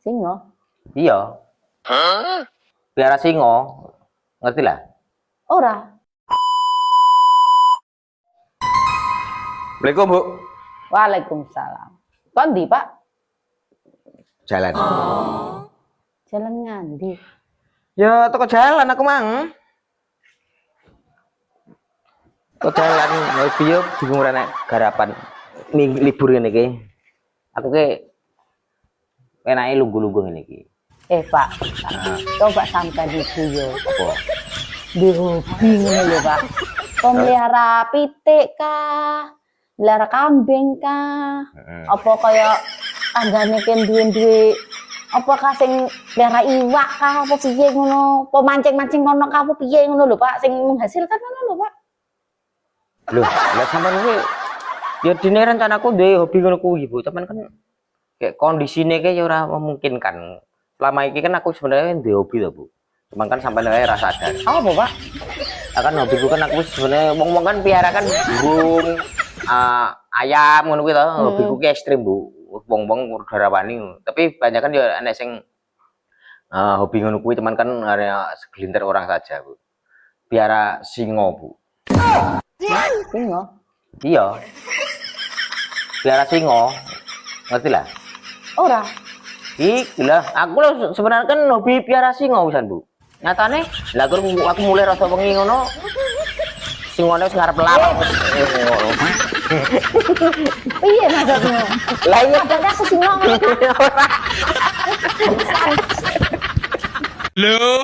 Singo? Iya. Piara singo. Ngerti lah? Ora. Assalamualaikum, Bu. Waalaikumsalam. Kondi, Pak? Jalan. Jalan ngandi. Ya, toko jalan aku mang. Toko jalan, mau piye bingung rene garapan libur ngene iki. Aku ke enake lungguh-lungguh ngene iki. Pak, coba sampai itu yo. Apa? Di hobi ngene lho, Pak. Pemelihara pitik kah? Melihara kambing kah? Apa kaya tanggane ken duwe-duwe apa kah sing melihara iwak kah apa piye ngono? Apa mancing-mancing ngono kah apa piye ngono lho, Pak? Sing menghasilkan ngono lho, Pak. Loh, lah sampean kuwi ya dene rencanaku duwe hobi ngono kuwi, Bu. Tapi kan kayak kondisine kayak ya ora memungkinkan. Selama ini kan aku sebenarnya duwe hobi to, Bu. Cuman kan sampai ae rasa sadar. Apa, Pak? Kan hobiku kan aku sebenarnya wong-wong kan piara kan burung, ayam ngono kuwi to. Hobiku ki ekstrim, Bu. Wong-wong udara wani. Tapi banyak kan ya enek sing hobi ngono kuwi cuman kan hanya segelintir orang saja, Bu. Piara singo, Bu. Singo? Iya. Piara singo. Ngerti lah? Ora. Iki lah, aku sebenarnya kan hobi piara singo pisan, Bu. Nyatane, lah aku mulai rasa wengi ngono. Singone wis ngarep lapak wis ngono. Piye maksudmu? Lah iya Padahal aku singo ngono. Lho.